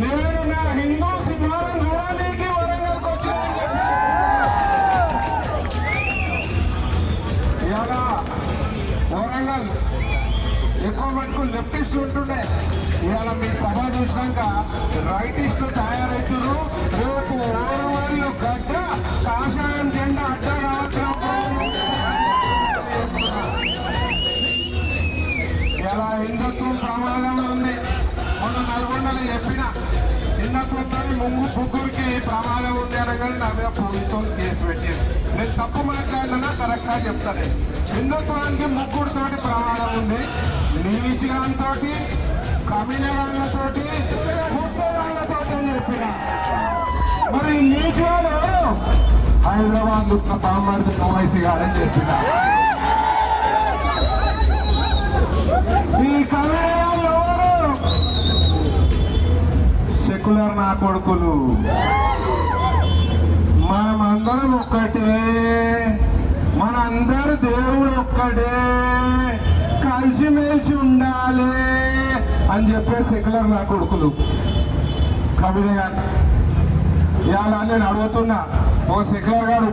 నేను నా హిందూ సినిమాను చూడడానికి వరంగల్కి వచ్చాను. ఇలా వరంగల్ ఎక్కువ మటుకు లెఫ్టిస్ట్ ఉంటుండే, ఇవాళ మీ సభ చూసినాక రైటిస్ట్ తయారవుతున్నారు. రేపు ఓరవాళ్ళు గడ్డ కాషాయం జెండా అడ్డా ఇలా హిందుత్వం ప్రమాదంలో ఉంది. మొన్న నల్గొండలో చెప్పిన హిందుత్వంతో ముగ్గురికి ప్రమాదం ఉంది అనగానే నా మీద పోలీసు వాళ్ళు కేసు పెట్టారు. నేను తప్పు మాట్లాడినా కరెక్ట్గా చెప్తాను. హిందుత్వానికి ముగ్గురితోటి ప్రమాదం ఉంది. నీచిగాంతో, కమినగాళ్ళతో, ముప్పగాళ్ళతో చెప్పిన. మరి నీచువాడు హైదరాబాద్ ఉన్న బామ్మడి ఓవైసీ గారని చెప్పిన. ఈ కమినగాళ్ళు ఎవరు? సెక్యులర్ నా కొడుకులు. మనమందరం ఒక్కటే, మనందరూ దేవుడు ఒక్కడే, కలిసిమెలిసి ఉండాలి అని చెప్పే సెక్యులర్ నా కొడుకులు కవిత గారు. ఇవాళ నేను అడుగుతున్నా, ఓ సెక్యులర్ గారు